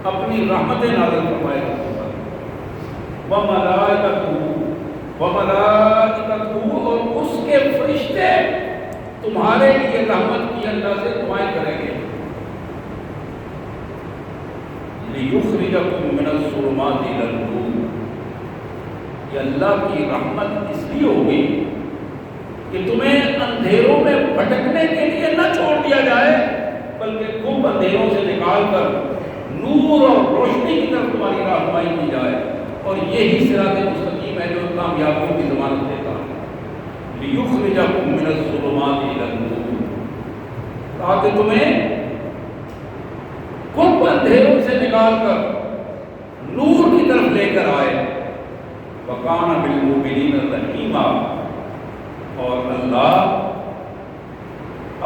اپنی رحمتیں نازل فرمائے گا تم پر، وملائکتہ اور اس کے فرشتے تمہارے لیے رحمت کی اللہ سے دعائیں کریں گے، لِيُخْرِجَكُم مِّنَ الظُّلُمَاتِ إِلَى النُّورِ، یہ اللہ کی رحمت اس لیے ہوگی کہ تمہیں اندھیروں میں بھٹکنے کے لیے نہ چھوڑ دیا جائے، بلکہ خوب اندھیروں سے نکال کر نور اور روشنی کی طرف تمہاری رہنمائی کی جائے، اور یہی صراط مستقیم ہے جو کامیابیوں کی ضمانت دیتا ہے۔ لِيُخْرِجَكُم مِّنَ الظُّلُمَاتِ إِلَى النُّورِ، تاکہ تمہیں خوب اندھیروں سے نکال کر نور کی طرف لے کر آئے۔ وَكَانَ بِالْمُؤْمِنِينَ رَحِيمًا، اور اللہ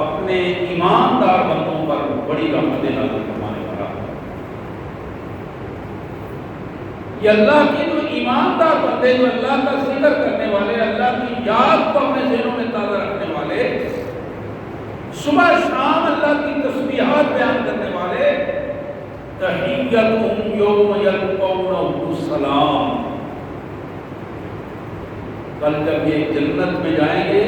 اپنے ایماندار بندوں پر بڑی رحمتیں نازل فرمانے والا ہے۔ یہ اللہ کی جو ایماندار بندے، جو اللہ کا ذکر کرنے والے، اللہ کی یاد کو اپنے ذہنوں میں تازہ رکھنے والے، صبح شام اللہ کی تسبیحات بیان کرنے والے، تحیتہم یوم یلقونہ السلام، کل جب یہ جنت میں جائیں گے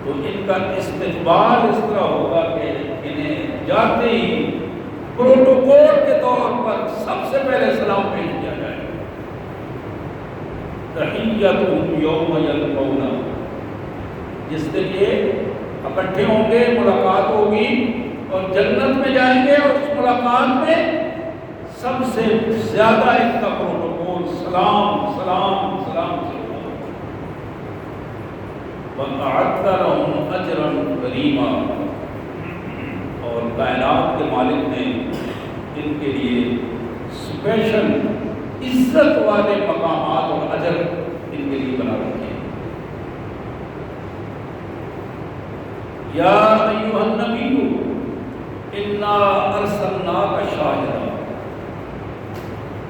تو ان کا استقبال اس طرح ہوگا کہ انہیں جاتے ہی پروٹوکول کے طور پر سب سے پہلے سلام پیش کیا جائے گا۔ تحیتہم یوم یلقونہ، جس دن یہ اکٹھے ہوں گے، ملاقات ہوگی اور جنت میں جائیں گے، اور اس ملاقات میں سب سے زیادہ ان کا پروٹوکول سلام سلام سلام سے ہوگا۔ وَأَعَدَّ لَهُمْ أَجْرًا كَرِيمًا، اور کائنات کے مالک نے ان کے لیے اسپیشل عزت والے مقامات اور اجر ان کے لیے بنا رکھے ہیں۔ یا ایھا النبی انا ارسلناک شاہدا،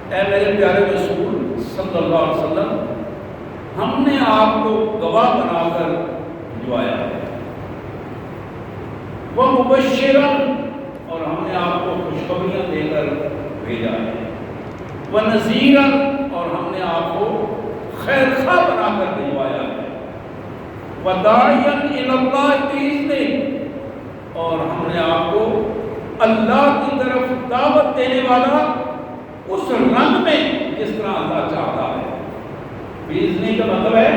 اے میرے پیارے رسول صلی اللہ علیہ وسلم، ہم نے آپ کو گواہ بنا کر بھجوایا ہے، ومبشرا، اور ہم نے آپ کو خوشخبریاں دے کر بھیجا ہے، ونذیرا، اور ہم نے آپ کو خیر خواہ بنا کر بھجوایا ہے، وداعیا الی اللہ بإذنہ، اور ہم نے آپ کو اللہ کی طرف دعوت دینے والا اس رنگ میں جس طرح اللہ چاہتا ہے۔ بإذنہ کا مطلب ہے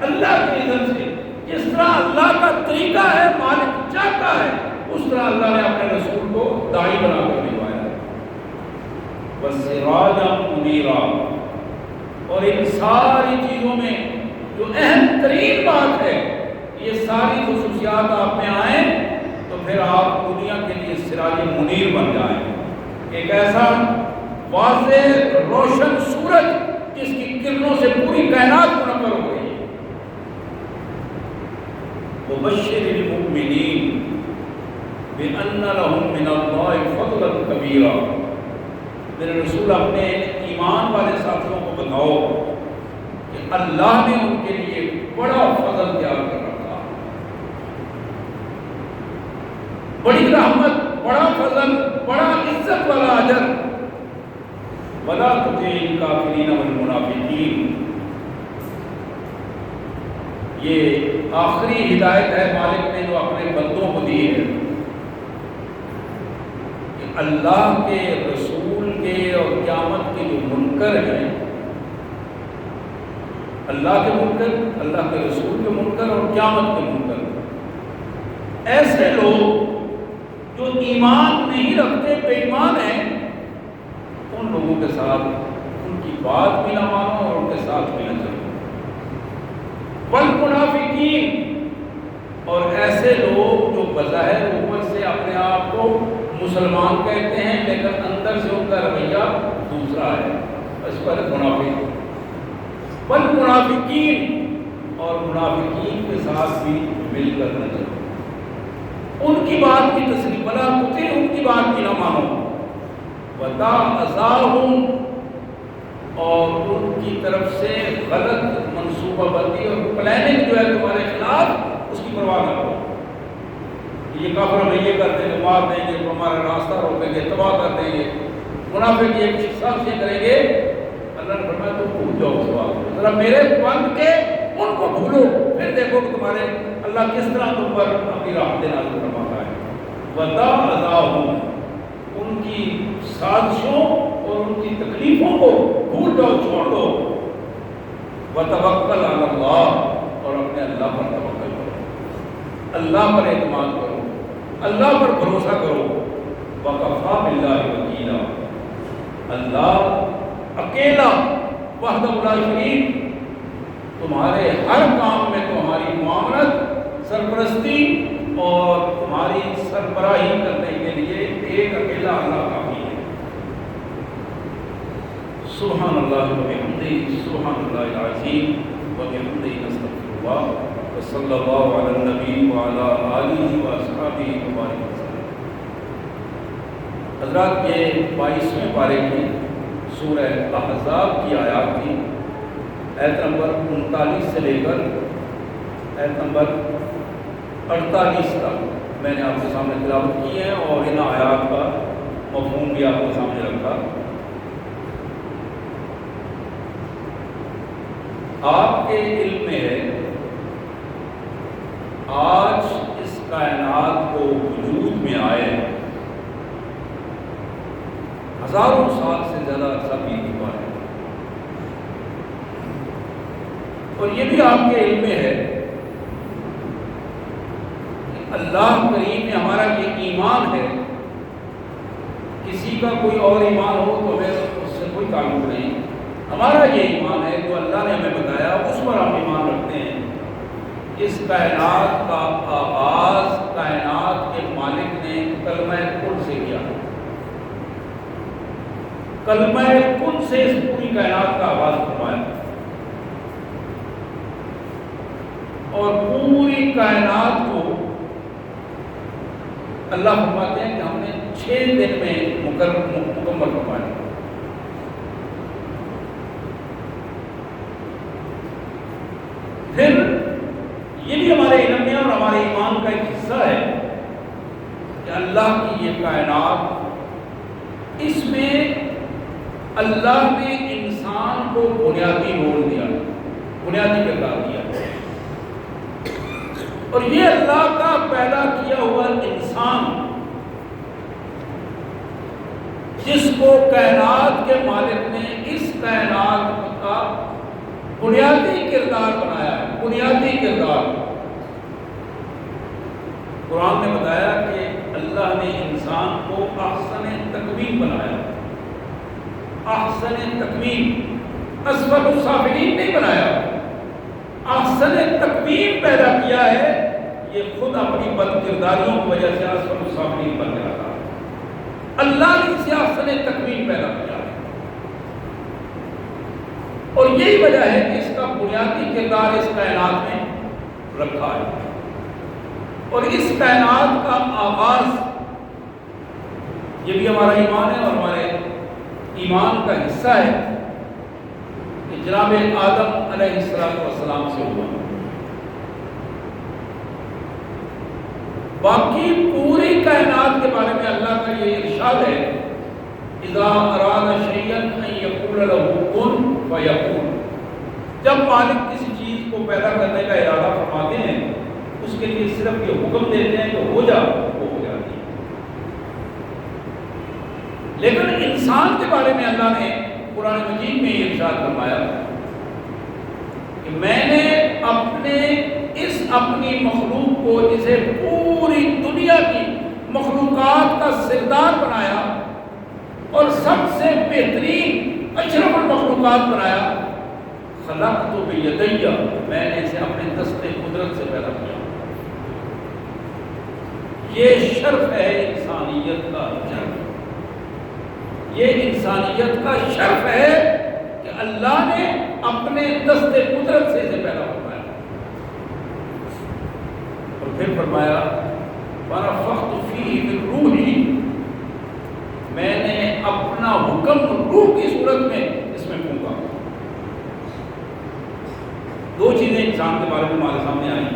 اللہ کی اذن سے، جس طرح اللہ کا طریقہ ہے، مالک چاہتا ہے، اس طرح اللہ نے اپنے رسول کو داعی بنا کر بھجوایا ہے۔ وَسِرَاجًا مُنِيرًا، اور ان ساری چیزوں میں جو اہم ترین بات ہے، یہ ساری خصوصیات آپ میں آئیں تو پھر آپ دنیا کے لیے سراج منیر بن جائیں، ایک ایسا واضح روشن سورج جس کی کرنوں سے پوری کائنات منور ہو گئی ہے۔ وَبَشِّرِ الْمُؤْمِنِينَ بِأَنَّ لَهُم مِّنَ اللَّهِ فَضْلًا كَبِيرًا، میرے رسول اپنے ایمان والے ساتھیوں کو بتاؤ کہ اللہ نے ان کے لیے بڑا فضل تیار کر رکھا، بڑی رحمت، بڑا فضل، بڑا عزت والا اجر۔ وَلَا تُطِعِ الْكَافِرِينَ وَالْمُنَافِقِينَ، یہ آخری ہدایت ہے مالک نے جو اپنے بندوں کو دی ہے کہ اللہ کے رسول کے اور قیامت کے جو منکر ہیں، اللہ کے منکر، اللہ کے رسول کے منکر اور قیامت کے منکر، ایسے لوگ جو ایمان نہیں رکھتے، بے ایمان ہیں، ان لوگوں کے ساتھ ان کی بات بھی نہ مانو اور ان کے ساتھ بھی نہ چلو۔ والمنافقین، اور ایسے لوگ جو بظاہر اوپر سے اپنے آپ کو مسلمان کہتے ہیں لیکن اندر سے ان کا رویہ دوسرا ہے، اس پر منافق۔ والمنافقین، اور منافقین کے ساتھ بھی مل کر نہ چلو، ان کی بات کی تسلیم بلا تطیع، ان کی بات کی نہ مانو۔ وَتَعْزَاهُمْ، اور ان کی طرف سے غلط منصوبہ بندی اور پلاننگ جو ہے تمہارے خلاف، اس کی پرواہ نہ کرو۔ یہ کافر ہمیں یہ کرتے ہیں، مار دیں گے، ہمارا راستہ روکیں گے، تباہ کر دیں گے۔ منافق یہ کچھ سازشیں کریں گے، اللہ نے فرمایا تم بھول جاؤ اس بات کو، ذرا میرے بند کے ان کو بھولو، پھر دیکھو کہ تمہارے اللہ کس طرح تم پر اپنی رحمتیں نازل فرماتا ہے۔ وَدَعَهُمْ، ان کی سازشوں اور ان کی تکلیفوں کو بھول جاؤ، چھوڑ دو۔ وَتَوَكَّلْ عَلَى اللَّهِ، اور اپنے اللہ پر توکل کرو، اللہ پر اعتماد کرو، اللہ پر بھروسہ کرو۔ وَكَفَىٰ بِاللَّهِ وَكِيلًا، اللہ اکیلا وحدہ لا شریک تمہارے ہر کام میں تمہاری معاونت، سرپرستی اور تمہاری سربراہی کرنے کے لیے ایک اکیلا اللہ کافی ہے۔ سبحان اللہ وبحمدہ، سبحان اللہ العظیم وبحمدہ، نستغفر اللہ، وصلی اللہ علی النبی وعلی آلہ واصحابہ وبارک وسلم۔ حضرات، یہ 22ویں پارے کی سورہ احزاب کی آیات تھی، آیت نمبر 39 سے لے کر آیت نمبر 48 تک میں نے آپ کے سامنے تلاوت کی ہے، اور ان آیات کا مفہوم بھی آپ کے سامنے رکھا۔ آپ کے علم میں ہے آج اس کائنات کو وجود میں آئے ہزاروں سال سے زیادہ عرصہ بیت چکا ہے، اور یہ بھی آپ کے علم میں ہے کہ اللہ کریم میں ہمارا یہ ایمان ہے، کسی کا کوئی اور ایمان ہو تو ہمیں اس سے کوئی تعلق نہیں، ہمارا یہ ایمان ہے جو اللہ نے ہمیں بتایا اس پر ہم ایمان رکھتے ہیں۔ اس کائنات کا آغاز کائنات کے مالک نے کلمہ کن سے کیا، کلمہ کن سے اس پوری کائنات کا آغاز فرمایا، اور پوری کائنات کو اللہ فرماتے ہیں کہ ہم نے 6 دن میں مکمل فرمایا۔ پھر یہ بھی ہمارے علم میں اور ہمارے ایمان کا ایک حصہ ہے کہ اللہ کی یہ کائنات، اس میں اللہ نے انسان کو بنیادی رول دیا، بنیادی کردار دیا، اور یہ اللہ کا پیدا کیا ہوا انسان، جس کو کائنات کے مالک نے اس کائنات کا بنیادی کردار بنایا ہے، بنیادی کردار۔ قرآن نے بتایا کہ اللہ نے انسان کو احسن تقویم بنایا، احسن تقویم، اسفل السافلین نہیں بنایا، احسن تقویم پیدا کیا ہے۔ یہ خود اپنی بد کرداریوں کی وجہ سے اسفل السافلین بن گیا تھا، اللہ نے اسے احسن تقویم پیدا کیا، اور یہی وجہ ہے کہ اس کا بنیادی کردار اس کائنات میں رکھا ہے، اور اس کائنات کا آغاز، یہ بھی ہمارا ایمان ہے اور ہمارے ایمان کا حصہ ہے کہ جناب آدم علیہ السلام سے ہوا۔ باقی پوری کائنات کے بارے میں اللہ کا یہ ارشاد ہے، اذا اراد شیئا ان یقول له کن فیکون، جب مالک کسی چیز کو پیدا کرنے کا ارادہ فرماتے ہیں اس کے لیے صرف یہ حکم دیتے ہیں کہ ہو جا، وہ ہو جاتی ہے۔ لیکن انسان کے بارے میں اللہ نے قرآن مجید میں یہ ارشاد فرمایا کہ میں نے اپنی مخلوق کو، جسے پوری دنیا کی مخلوقات کا سردار بنایا اور سب سے بہترین اشرف المخلوقات بنایا، خلقت بیدیہ، میں نے اسے اپنے دست قدرت سے پیدا کیا۔ یہ شرف ہے انسانیت کا شرف، یہ انسانیت کا شرف ہے کہ اللہ نے اپنے دست قدرت سے اسے پیدا فرمایا، اور پھر فرمایا وَنَفَخْتُ فِيهِ مِن رُوحِي، میں نے اپنا حکم روح کی صورت میں اس میں پھونکا۔ دو چیزیں انسان کے بارے میں ہمارے سامنے آئی،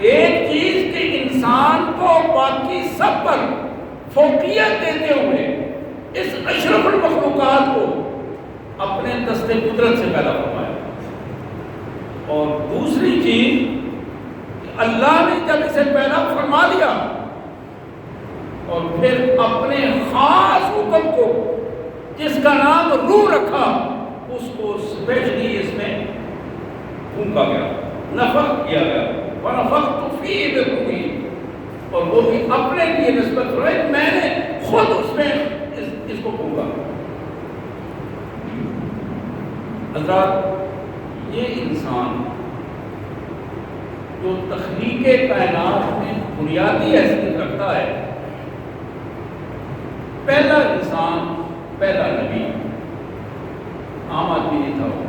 ایک چیز کہ انسان کو باقی سب پر فوقیت دیتے ہوئے اس اشرف المخلوقات کو اپنے دست قدرت سے پیدا فرمایا. اور دوسری چیز کہ اللہ نے جب اسے پیدا فرما لیا اور پھر اپنے خاص حکم کو جس کا نام روح رکھا اس کو اسپیشلی اس میں پھونکا گیا، نفخ کیا گیا. وَنَفَخْتُ فِيهِ مِن رُوحِي، اور وہ بھی اپنے لیے نسبت فرمائی، میں نے خود اس میں اس کو پھونکا. حضرات یہ انسان جو تخلیق کائنات میں بنیادی حیثیت رکھتا ہے، پہلا انسان، پہلا نبی عام آدمی نہیں تھا. وہ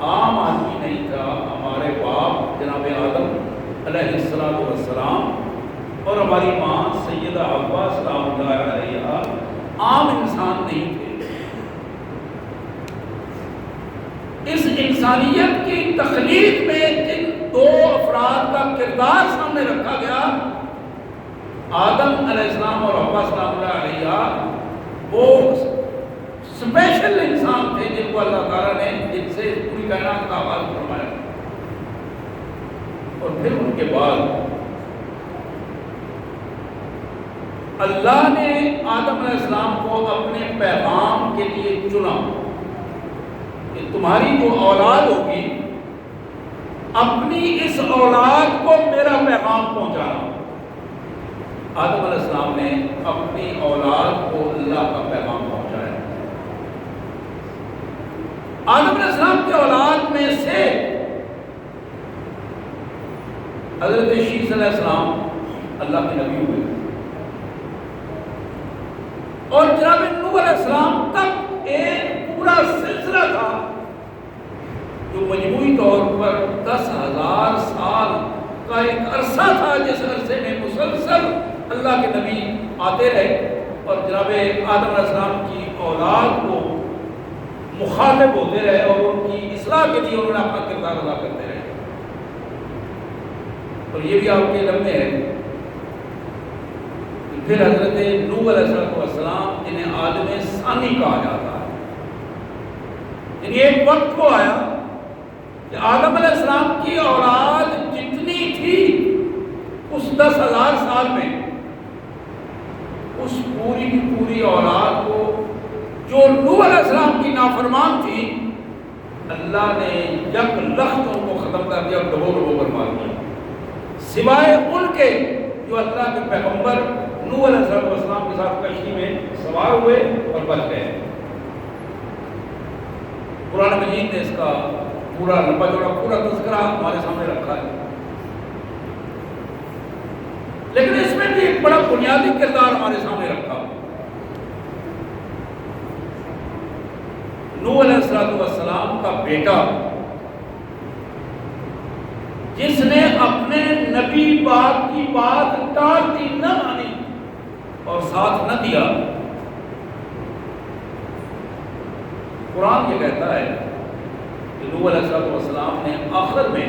عام آدمی نہیں تھا. ہمارے باپ جناب آدم علیہ السلام اور ہماری ماں سیدہ حوا سلام اللہ علیہا عام انسان نہیں تھے. اس انسانیت کی تخلیق میں جن دو افراد کا کردار سامنے رکھا گیا، آدم علیہ السلام اور حوا سلام اللہ علیہا، وہ اسپیشل انسان تھے جن کو اللہ تعالیٰ نے جن سے پوری کائنات کا آغاز فرمایا. اور پھر ان کے بعد اللہ نے آدم علیہ السلام کو اپنے پیغام کے لیے چنا کہ تمہاری جو اولاد ہوگی اپنی اس اولاد کو میرا پیغام پہنچانا. آدم علیہ السلام نے اپنی اولاد کو اللہ کا پیغام پہنچایا. آدم علیہ السلام کی اولاد میں سے حضرت شیس علیہ السلام اللہ کے نبی ہوئے، اور جناب نوح علیہ السلام تک ایک پورا سلسلہ تھا جو مجموعی طور پر 10,000 سال کا ایک عرصہ تھا، جس عرصے میں مسلسل اللہ کے نبی آتے رہے اور جناب آدم علیہ السلام کی اولاد کو مخاطب ہوتے رہے اور ان کی اصلاح کے لیے انہوں نے اپنا کردار ادا کرتے رہے. اور یہ بھی آپ کے علم میں ہے. پھر حضرت نوح علیہ السلام جنہیں عالم ثانی کہا جاتا ہے، یعنی ایک وقت کو آیا کہ آدم علیہ السلام کی اولاد جتنی تھی اس 10,000 سال میں، اس پوری کی پوری اولاد کو جو نوح علیہ السلام کی نافرمان تھی، اللہ نے یک لخت ان کو ختم کر دیا، ڈبو ڈبو برباد کیا، سوائے ان کے جو اللہ کے پیغمبر نوح علیہ السلام کے ساتھ کشتی میں سوار ہوئے اور بچ گئے. قرآن مجید نے اس کا پورا لمبا چوڑا پورا تذکرہ ہمارے سامنے رکھا ہے. لیکن اس میں بھی ایک بڑا بنیادی کردار ہمارے سامنے رکھا. نوح علیہ السلام کا بیٹا جس نے اپنے نبی پاک کی بات ٹال دی، نہ مانی اور ساتھ نہ دیا. قرآن یہ کہتا ہے کہ نوح علیہ السلام نے آخر میں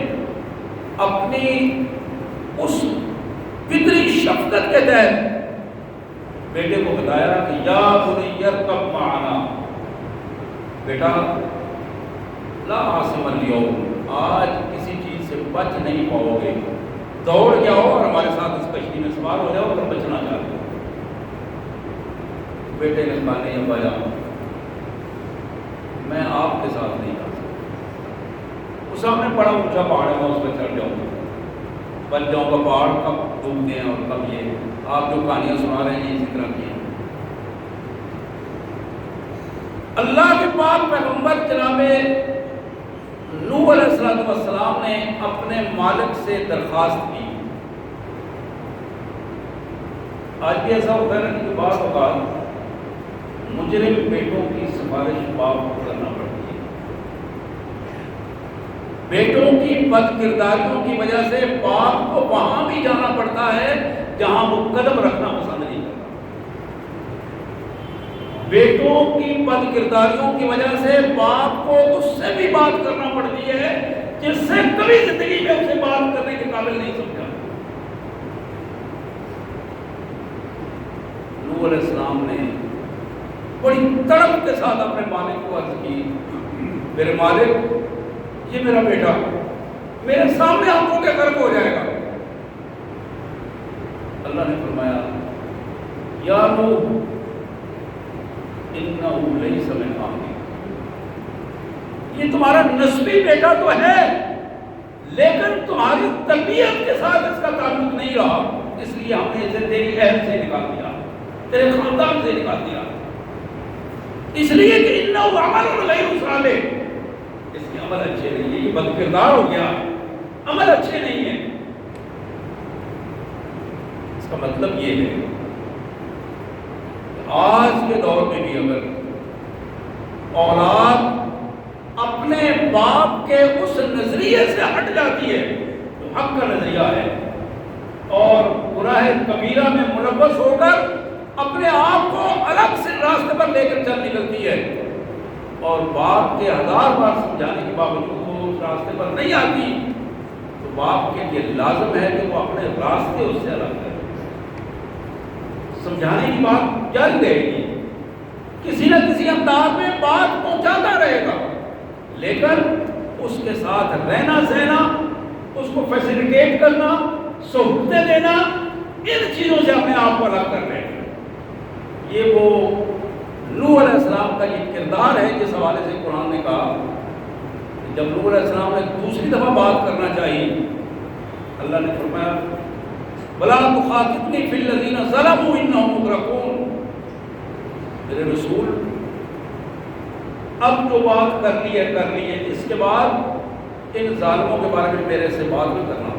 اپنی اس فطری شفقت کے تحت بیٹے کو بتایا کہ یا بنی ارکب معنا، بیٹا لا عاصم اليوم، آج کسی چیز سے بچ نہیں پاؤ گے، دوڑ جاؤ اور ہمارے ساتھ اس کشتی میں سوار ہو جاؤ اگر بچنا چاہتے ہو. بیٹے نے کہا نہیں ابا جان، میں آپ کے ساتھ نہیں جا سکتا. اس سامنے بڑا اونچا پہاڑ ہے، میں اس پہ چڑھ جاؤں گا، بچ جاؤں گا. پہاڑ کب ڈوبتے ہیں اور کب یہ آپ جو کہانیاں سنا رہے ہیں یہ ذکر کی ہیں. اللہ کے پاک پیغمبر جناب نوح علیہ السلام نے اپنے مالک سے درخواست کی. آج بھی ایسا ہوتا ہے کہ بعض اوقات مجرم بیٹوں کی سفارش باپ کو کرنا پڑتی ہے. بیٹوں کی بد کرداریوں کی وجہ سے باپ کو وہاں بھی جانا پڑتا ہے جہاں وہ قدم رکھنا پسند نہیں کرتا. بیٹوں کی بد کرداریوں کی وجہ سے باپ کو اس سے بھی بات کرنا پڑتی ہے جس سے کبھی زندگی میں اسے بات کرنے کے قابل نہیں سمجھا. نوح علیہ السلام نے بڑی تڑپ کے ساتھ اپنے مالک کو عرض کی، میرے مالک یہ میرا بیٹا میرے سامنے آنکھوں کے غرق ہو جائے گا۔ اللہ نے فرمایا یا نوح انہ لیس من اہلک، یہ تمہارا نسبی بیٹا تو ہے لیکن تمہاری تربیت کے ساتھ اس کا تعلق نہیں رہا، اس لیے ہم نے اسے تیری اہل سے نکال دیا، تیرے خاندان سے نکال دیا، اس لیے کہ انہ عمل غیر صالح، اس کے عمل اچھے نہیں ہیں، یہ بد کردار ہو گیا، عمل اچھے نہیں ہیں۔ اس کا مطلب یہ ہے آج کے دور میں بھی اگر اولاد اپنے باپ کے اس نظریے سے ہٹ جاتی ہے تو حق کا نظریہ ہے اور گناہ کبیرہ میں ملوث ہو کر اپنے آپ کو الگ سے راستے پر لے کر چل نکلتی ہے اور باپ کے 1000 بار سمجھانے کے باوجود وہ اس راستے پر نہیں آتی تو باپ کے لیے لازم ہے کہ وہ اپنے راستے اس سے الگ کرے، سمجھانے کی بات جاری رہے گی، کسی نہ کسی انداز میں بات پہنچاتا رہے گا، لیکن اس کے ساتھ رہنا سہنا، اس کو فیسیلیٹیٹ کرنا، سہولتیں دینا، ان چیزوں سے اپنے آپ کو الگ کر رہے ہیں۔ یہ وہ نوح علیہ السلام کا یہ کردار ہے جس حوالے سے قرآن نے کہا کہ جب نوح علیہ السلام نے دوسری دفعہ بات کرنا چاہیے، اللہ نے فرمایا وَلَا تُخَاطِبْنِي فِي الَّذِينَ ظَلَمُوا إِنَّهُمْ مُغْرَقُونَ، میرے رسول اب جو بات کر لی ہے، اس کے بعد ان ظالموں کے بارے میں میرے سے بات نہ کرنا،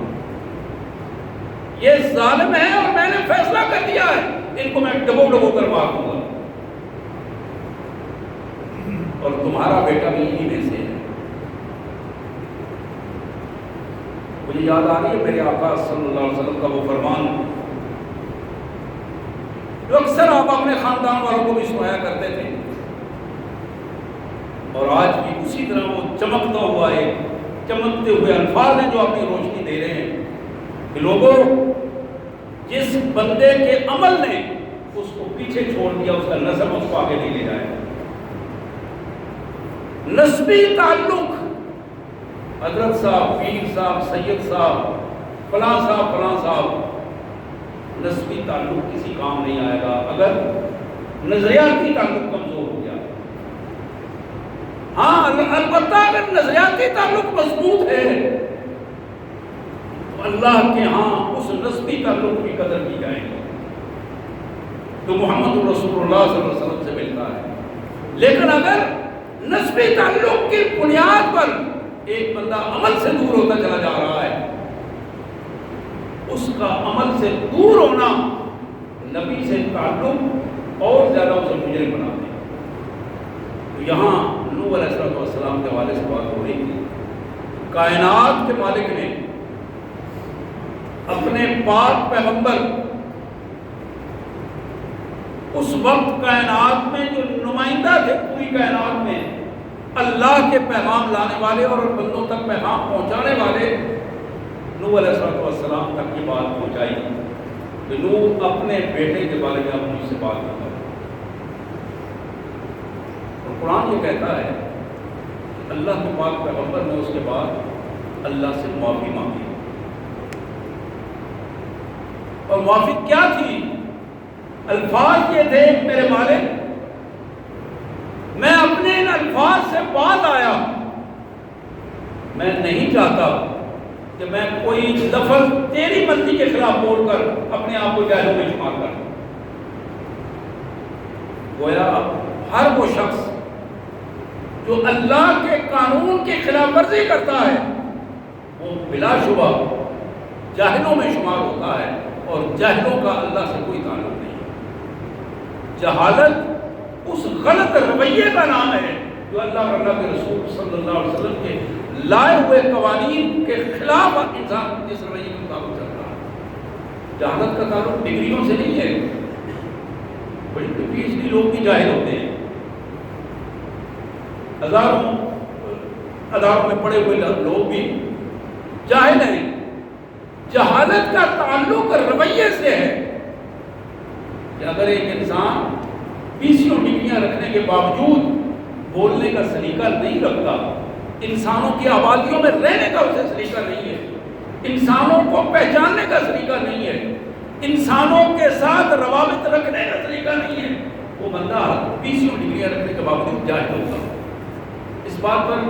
یہ ظالم ہے اور میں نے فیصلہ کر دیا ہے، ان کو میں ڈبو کر مار دوں گا، اور تمہارا بیٹا بھی انہی میں سے ہے۔ مجھے یاد آ رہی ہے میرے آقا صلی اللہ علیہ وسلم کا وہ فرمان جو اکثر آپ اپنے خاندان والوں کو بھی سنایا کرتے تھے، اور آج بھی اسی طرح وہ چمکتا ہوا ہے، چمکتے ہوئے الفاظ ہیں جو اپنی روشنی دے رہے ہیں کہ لوگوں جس بندے کے عمل نے اس کو پیچھے چھوڑ دیا، اس کا نسب اس کو آگے نہیں لے جائے۔ نسبی تعلق، حضرت صاحب، پیر صاحب، سید صاحب، فلاں صاحب، نسبی تعلق کسی کام نہیں آئے گا اگر نظریاتی تعلق کمزور ہو گیا۔ ہاں البتہ اگر نظریاتی تعلق مضبوط ہے تو اللہ کے ہاں اس نسبی تعلق کی قدر کی جائے گی تو محمد رسول اللہ صلی اللہ علیہ وسلم سے ملتا ہے۔ لیکن اگر نسبی تعلق کی بنیاد پر ایک بندہ عمل سے دور ہوتا چلا جا رہا ہے، اس کا عمل سے دور ہونا نبی سے تعلق اور زیادہ اسے مجرم بناتے ہیں۔ تو یہاں نوح علیہ السلام کے حوالے سے بات ہو رہی تھی، کائنات کے مالک نے اپنے پاک پیغمبر، اس وقت کائنات میں جو نمائندہ تھے پوری کائنات میں اللہ کے پیغام لانے والے اور بندوں تک پیغام پہنچانے والے، نوح علیہ السلام تک یہ بات پہنچائی کہ نوح اپنے بیٹے کے بارے میں اب مجھ سے بات نہ کرو۔ اور قرآن یہ کہتا ہے کہ اللہ کے پاک پیغمبر نے اس کے بعد اللہ سے معافی مانگی، اور معافی کیا تھی؟ الفاظ یہ تھے میرے مالک میں اپنے ان الفاظ سے باز آیا، میں نہیں چاہتا کہ میں کوئی لفظ تیری مرضی کے خلاف بول کر اپنے آپ کو جاہلوں میں شمار کر۔ گویا ہر وہ شخص جو اللہ کے قانون کی خلاف ورزی کرتا ہے وہ بلا شبہ جاہلوں میں شمار ہوتا ہے، اور جاہلوں کا اللہ سے کوئی تعلق نہیں۔ جہالت اس غلط رویے کا نام ہے جو اللہ اور اللہ کے رسول صلی اللہ علیہ وسلم کے لائے ہوئے قوانین کے خلاف انسان جس رویے کے مطابق چلتا ہے۔ جہالت کا تعلق ڈگریوں سے نہیں ہے، بڑی پی ایچ ڈی لوگ بھی جاہل ہوتے ہیں، ہزاروں میں پڑے ہوئے لوگ بھی جاہل ہیں۔ جہالت کا تعلق رویے سے ہے کہ اگر ایک انسان 20 ڈگریاں رکھنے کے باوجود بولنے کا سلیقہ نہیں رکھتا، انسانوں کی آبادیوں میں رہنے کا اسے سلیقہ نہیں ہے، انسانوں کو پہچاننے کا سلیقہ نہیں ہے، انسانوں کے ساتھ روابط رکھنے کا سلیقہ نہیں ہے، وہ بندہ 20 ڈگریاں رکھنے کے باوجود جاہل ہوگا۔ اس بات پر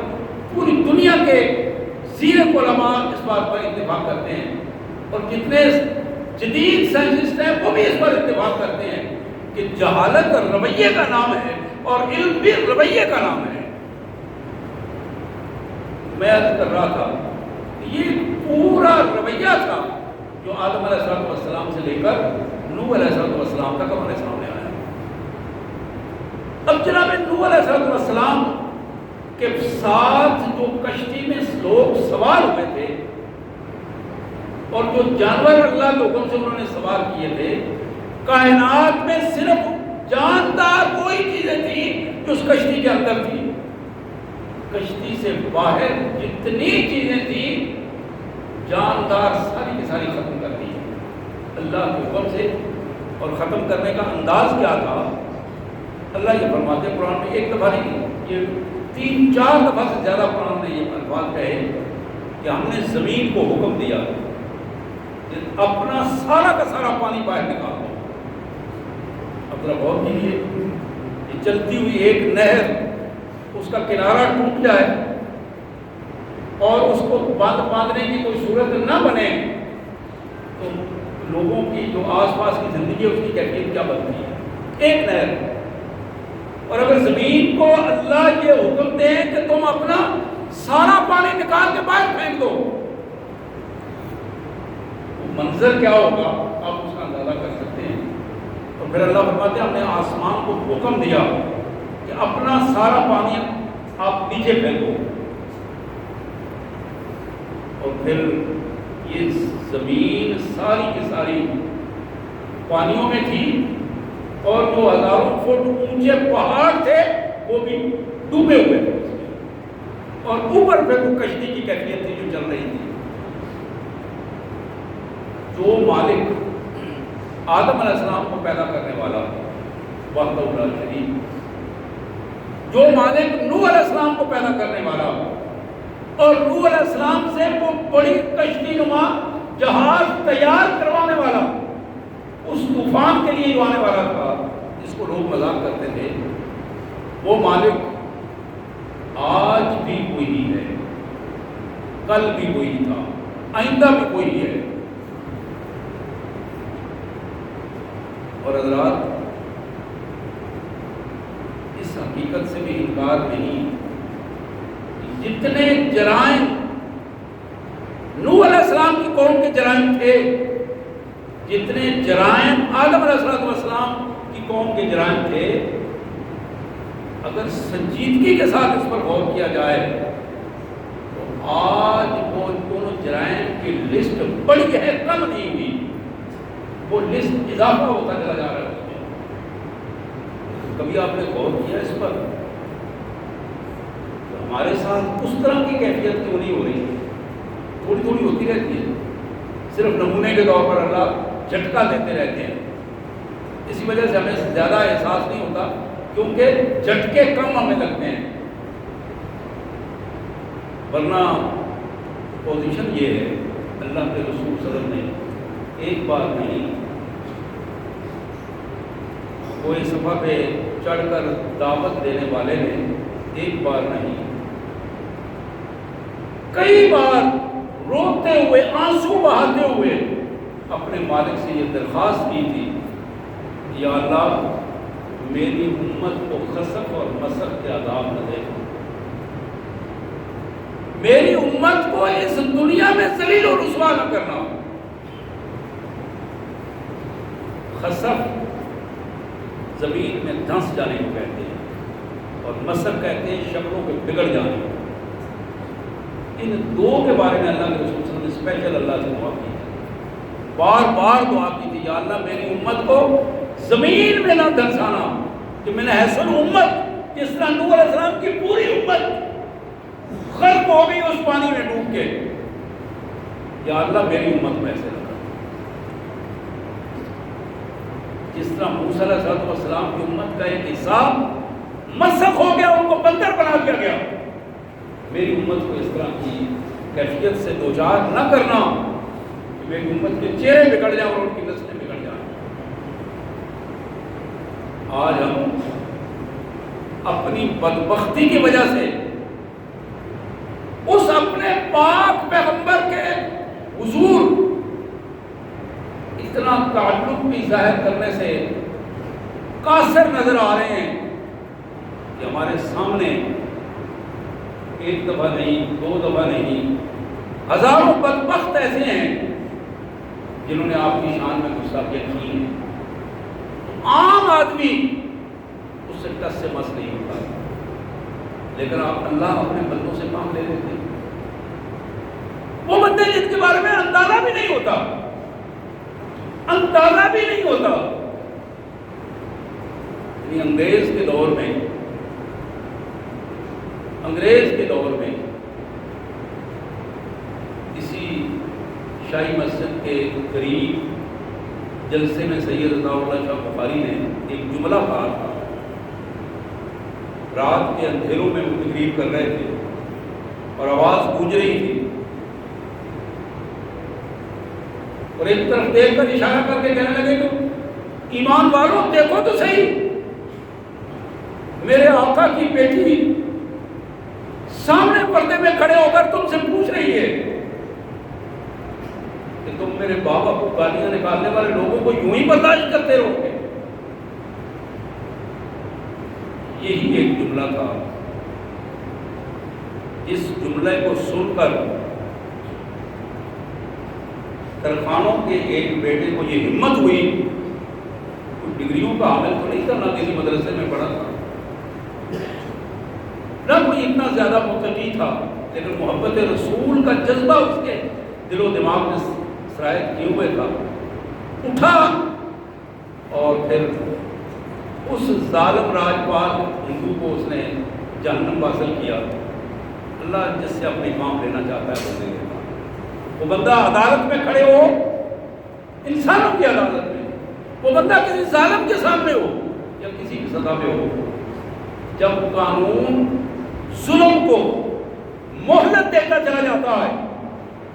پوری دنیا کے سیرت علماء اس بات پر اتفاق کرتے ہیں، اور جتنے جدید سائنسسٹ ہیں وہ بھی اس پر اتفاق کرتے ہیں کہ جہالت رویے کا نام ہے اور علم بھی رویے کا نام ہے۔ میں عرض کر رہا تھا کہ یہ پورا رویہ تھا جو آدم علیہ السلام سے لے کر نوح علیہ السلام تک ہمارے سامنے آیا۔ اب جناب نوح علیہ السلام کے ساتھ جو کشتی میں لوگ سوار ہوئے تھے اور جو جانور اللہ کے حکم سے انہوں نے سوار کیے تھے، کائنات میں صرف جاندار وہی چیزیں تھیں جو اس کشتی کے اندر تھی۔ کشتی سے باہر جتنی چیزیں تھیں جاندار ساری کی ساری ختم کر دی اللہ کے حکم سے۔ اور ختم کرنے کا انداز کیا تھا؟ اللہ یہ فرماتے ہیں قرآن میں، ایک دفعہ نہیں، یہ 3-4 دفعہ سے زیادہ قرآن نے یہ الفاظ کہے کہ ہم نے زمین کو حکم دیا کہ اپنا سارا کا سارا پانی باہر نکال دو۔ اب ذرا غور کیجیے، یہ چلتی ہوئی ایک نہر، اس کا کنارہ ٹوٹ جائے اور اس کو باندھنے کی کوئی صورت نہ بنے تو لوگوں کی جو آس پاس کی زندگی ہے اس کی کیفیت کیا بنتی ہے؟ ایک نہر۔ اور اگر زمین کو اللہ یہ حکم دے کہ تم اپنا سارا پانی نکال کے باہر پھینک دو، منظر کیا ہوگا آپ اس کا اندازہ کر سکتے ہیں۔ اور پھر اللہ فرماتے ہیں ہم نے آسمان کو حکم دیا کہ اپنا سارا پانی آپ نیچے پھینکو، اور پھر یہ زمین ساری کی ساری پانیوں میں تھی، اور جو ہزاروں فٹ اونچے پہاڑ تھے وہ بھی ڈوبے ہوئے تھے، اور اوپر پہ وہ کشتی کی کیفیت تھی جو چل رہی تھی۔ جو مالک آدم علیہ السلام کو پیدا کرنے والا وحدہ لا شریک، جو مالک نوح علیہ السلام کو پیدا کرنے والا اور نوح علیہ السلام سے وہ بڑی کشتی نما جہاز تیار کروانے والا، اس طوفان کے لیے جو آنے والا تھا جس کو لوگ مذاق کرتے تھے، وہ مالک آج بھی وہی ہے، کل بھی وہی تھا، آئندہ بھی وہی ہے۔ اور حضرات، اس حقیقت سے بھی انکار نہیں، جتنے جرائم نوح علیہ السلام کی قوم کے جرائم تھے، جتنے جرائم آدم علیہ السلام کی قوم کے جرائم تھے، اگر سنجیدگی کے ساتھ اس پر غور کیا جائے تو آج وہ دونوں جرائم کی لسٹ بڑی ہے، کم نہیں ہوئی، وہ لسٹ اضافہ ہوتا چلا جا رہا ہے۔ کبھی آپ نے غور کیا اس پر؟ ہمارے ساتھ اس طرح کی کیفیت کیوں نہیں ہو رہی؟ تھوڑی تھوڑی ہوتی رہتی ہے، صرف نمونے کے طور پر اللہ جھٹکا دیتے رہتے ہیں، اسی وجہ سے ہمیں زیادہ احساس نہیں ہوتا، کیونکہ جھٹکے کم ہمیں لگتے ہیں۔ ورنہ پوزیشن یہ ہے، اللہ کے رسول صلی اللہ علیہ وسلم نے ایک بار نہیں، کوئی صفحہ پہ چڑھ کر دعوت دینے والے نے ایک بار نہیں، کئی بار روتے ہوئے، آنسو بہاتے ہوئے اپنے مالک سے یہ درخواست کی تھی، یا اللہ میری امت کو خسف اور مسخ کے عذاب نہ دے، میری امت کو اس دنیا میں ذلیل و رسوا نہ کرنا۔ خسف زمین میں دھنس جانے کو کہتے ہیں، اور مسخ کہتے ہیں شکلوں کے بگڑ جانے کو۔ ان دو کے بارے میں اللہ کے رسول صلی اللہ علیہ وسلم نے اسپیشل اللہ سے دعا کی ہے، بار بار دعا کی تھی، یا اللہ میری امت کو زمین میں نہ دھنسانا، کہ میں نے حیثن امت جس طرح نوح علیہ السلام کی پوری امت غرق ہو گئی اس پانی میں ڈوب کے، یا اللہ میری امت میں ایسے نہ کر۔ جس طرح موسیٰ علیہ السلام کی امت کا ایک حصہ مسخ ہو گیا، ان کو بندر بنا دیا گیا، میری امت کو اس طرح کی کیفیت سے دوچار نہ کرنا کہ میری امت کے چہرے بگڑ جائیں اور ان کی نسلیں بگڑ جائیں۔ آج ہم اپنی بدبختی کی وجہ سے اس اپنے پاک پیغمبر کے حضور اتنا تعلق بھی ظاہر کرنے سے قاصر نظر آ رہے ہیں کہ ہمارے سامنے ایک دفعہ نہیں، دو دفعہ نہیں، ہزاروں بدبخت ایسے ہیں جنہوں نے آپ کی شان میں گستاخیاں کی ہیں۔ عام آدمی اس سے ٹس سے مس نہیں ہوتا، لیکن آپ اللہ اپنے بندوں سے کام لے لیتے ہیں۔ وہ بندے جن کے بارے میں اندازہ بھی نہیں ہوتا، اندازہ بھی نہیں ہوتا۔ یعنی انگریز کے دور میں اسی شاہی مسجد کے قریب جلسے میں سید عطا اللہ شاہ بخاری نے ایک جملہ کہا تھا۔ رات کے اندھیروں میں وہ تقریر کر رہے تھے اور آواز گونج رہی تھی، اور ایک طرف دیکھ کر اشارہ کر کے کہنے لگے کہ ایمان والوں دیکھو تو صحیح، میرے آقا کی بیٹی سامنے پردے میں کھڑے ہو کر تم سے پوچھ رہی ہے کہ تم میرے بابا کو گالیاں نکالنے والے لوگوں کو یوں ہی برداشت کرتے رہو گے۔ یہی ایک جملہ تھا، اس جملے کو سن کر ترخانوں کے ایک بیٹے کو یہ ہمت ہوئی، کوئی ڈگریوں کا حامل تو نہیں تھا، نہ کسی مدرسے میں پڑھا تھا، نہ کوئی اتنا زیادہ متقی تھا، لیکن محبت رسول کا جذبہ اس کے دل و دماغ میں سرایت کیے ہوئے تھا۔ اٹھا اور پھر اس ظالم راجپال ہندو کو اس نے جہنم حاصل کیا۔ اللہ جس سے اپنے کام لینا چاہتا ہے وہ دے دیتا۔ وہ بندہ عدالت میں کھڑے ہو، انسانوں کی عدالت میں، وہ بندہ کسی ظالم کے سامنے ہو یا کسی کی سزا میں ہو، جب قانون ظلم کو مہلت دیتا چلا جاتا ہے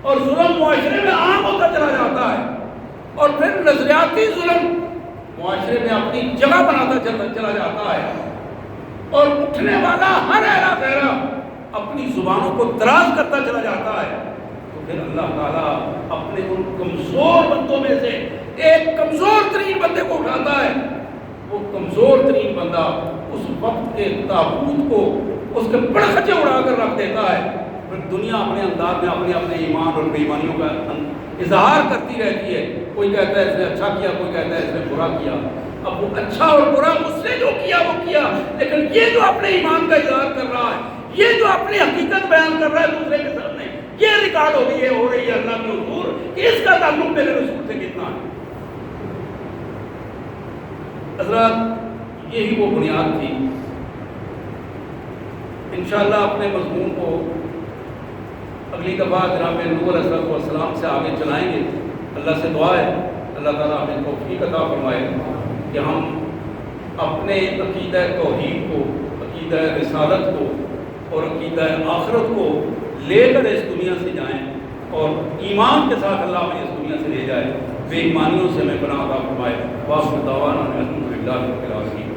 اور ظلم معاشرے میں عام ہوتا چلا جاتا ہے، اور پھر نظریاتی ظلم معاشرے میں اپنی جگہ بناتا چلا جاتا ہے، اور اٹھنے والا ہر ایرا غیرہ اپنی زبانوں کو دراز کرتا چلا جاتا ہے، تو پھر اللہ تعالیٰ اپنے ان کمزور بندوں میں سے ایک کمزور ترین بندے کو اٹھاتا ہے۔ وہ کمزور ترین بندہ اس وقت کے تابوت کو اس کے پڑخچے اڑا کر رکھ دیتا ہے، پھر دنیا اپنے انداز میں اپنے ایمان اور بے ایمانیوں کا اظہار کرتی رہتی ہے۔ کوئی کہتا ہے اس نے اچھا کیا، کوئی کہتا ہے اس نے برا کیا۔ اب وہ اچھا اور برا اس نے جو کیا وہ کیا، لیکن یہ جو اپنے ایمان کا اظہار کر رہا ہے، یہ جو اپنی حقیقت بیان کر رہا ہے دوسرے کے سامنے، یہ ریکارڈ ہو رہی ہے اللہ کے حضور کہ اس کا تعلق میرے رسول سے کتنا ہے۔ حضرات یہی وہ بنیاد تھی۔ انشاءاللہ اپنے مضمون کو اگلی دفعہ جناب نور علیہ السلام سے آگے چلائیں گے۔ اللہ سے دعا ہے اللہ تعالیٰ ہمیں توفیق عطا فرمائے کہ ہم اپنے عقیدہ توحید کو، عقیدہ رسالت کو اور عقیدہ آخرت کو لے کر اس دنیا سے جائیں، اور ایمان کے ساتھ اللہ ہمیں اس دنیا سے لے جائے، بے ایمانیوں سے ہمیں پناہ عطا فرمائے۔ وآخر دعوانا الحمد للہ رب العالمین۔